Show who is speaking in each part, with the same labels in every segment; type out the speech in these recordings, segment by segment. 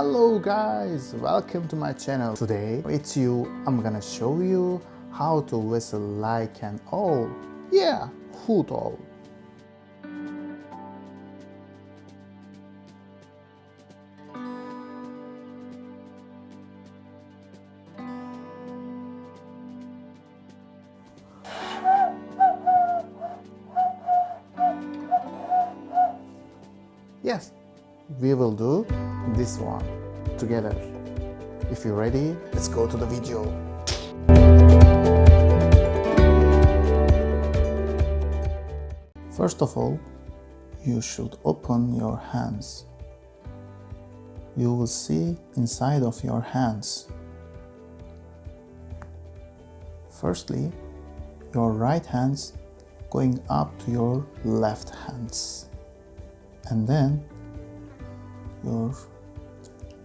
Speaker 1: Hello guys, welcome to my channel. Today it's you. I'm gonna show you how to whistle like an owl. Yeah, hoot owl. Yes, we will do this one together. If you're ready, let's go to the video. First of all, you should open your hands. You will see inside of your hands. Firstly, your right hands going up to your left hands. And then your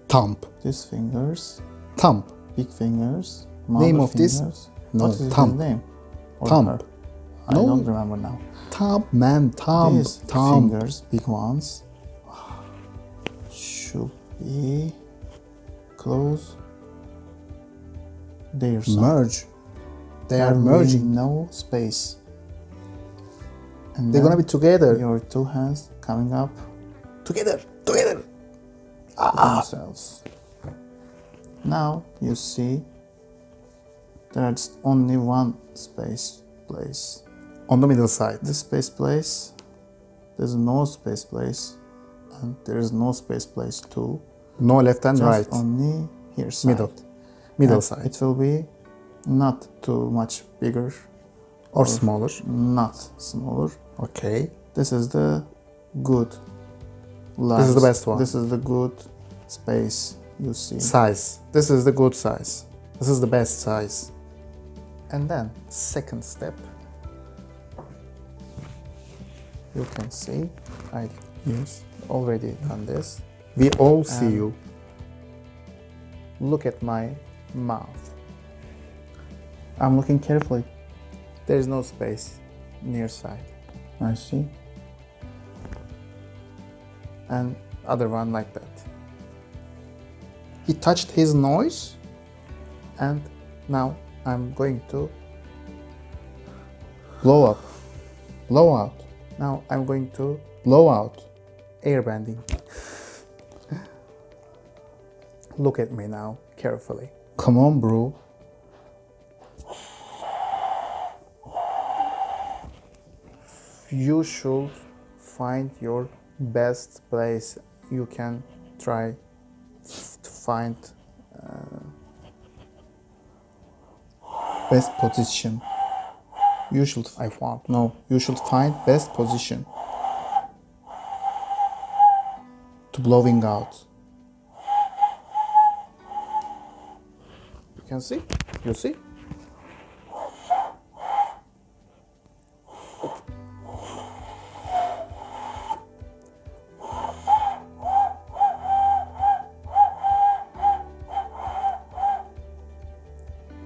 Speaker 1: thumb. These fingers. Thumb. Big fingers.
Speaker 2: Name of
Speaker 1: fingers.
Speaker 2: this?
Speaker 1: No,
Speaker 2: What is
Speaker 1: thumb.
Speaker 2: his name?
Speaker 1: Or
Speaker 2: Thumb.
Speaker 1: her. I
Speaker 2: No.
Speaker 1: don't remember now.
Speaker 2: Thumb, man, thumb,
Speaker 1: These
Speaker 2: thumb.
Speaker 1: fingers, big ones, should be close. Their side.
Speaker 2: Merge. They
Speaker 1: There
Speaker 2: are
Speaker 1: will be
Speaker 2: merging.
Speaker 1: no space. And
Speaker 2: They're
Speaker 1: then
Speaker 2: gonna be together.
Speaker 1: your two hands coming up
Speaker 2: Together.
Speaker 1: themselves. Now you see there's only one space place.
Speaker 2: On the middle side.
Speaker 1: This space place, there's no space place, and there's no space place too.
Speaker 2: No left and
Speaker 1: Just
Speaker 2: right.
Speaker 1: only here side.
Speaker 2: Middle
Speaker 1: And
Speaker 2: side.
Speaker 1: It will be not too much bigger
Speaker 2: Or smaller.
Speaker 1: not smaller.
Speaker 2: Okay.
Speaker 1: This is the good.
Speaker 2: This is the best one.
Speaker 1: This is the good space you see.
Speaker 2: Size.
Speaker 1: This is the good size.
Speaker 2: This is the best size.
Speaker 1: And then second step, you can see I already done this.
Speaker 2: We all see
Speaker 1: And
Speaker 2: you.
Speaker 1: Look at my mouth. I'm looking carefully. There is no space near side. I see. And other one like that.
Speaker 2: He touched his nose.
Speaker 1: And now I'm going to
Speaker 2: Blow up. Blow out.
Speaker 1: now I'm going to
Speaker 2: Blow out.
Speaker 1: air bending. Look at me now carefully.
Speaker 2: Come on, bro.
Speaker 1: You should find your best place. You can try to find
Speaker 2: Best position. You should.
Speaker 1: I found.
Speaker 2: No. You should find best position. To blowing out.
Speaker 1: You can see? You see?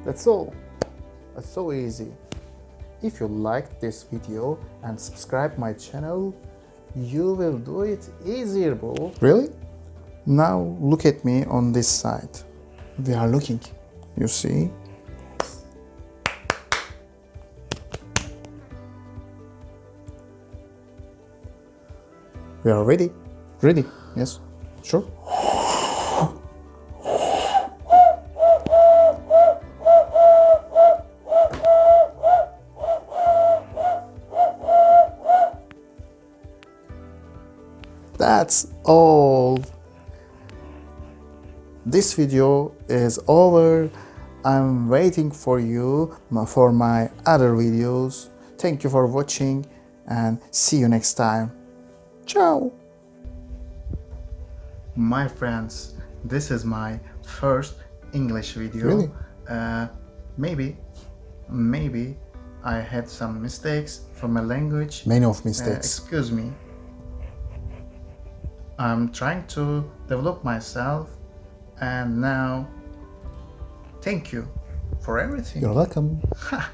Speaker 1: That's all. That's so easy. If you liked this video and subscribe my channel, you will do it easier, bro.
Speaker 2: Really?
Speaker 1: Now look at me on this side.
Speaker 2: We are looking.
Speaker 1: You see?
Speaker 2: We are ready.
Speaker 1: Ready? Yes.
Speaker 2: Sure.
Speaker 1: That's all. This video is over. I'm waiting for you for my other videos. Thank you for watching and see you next time. Ciao. My friends, this is my first English video.
Speaker 2: Really?
Speaker 1: Maybe I had some mistakes from my language.
Speaker 2: Many of mistakes.
Speaker 1: Excuse me. I'm trying to develop myself, and now thank you for everything.
Speaker 2: You're welcome.
Speaker 1: Ha!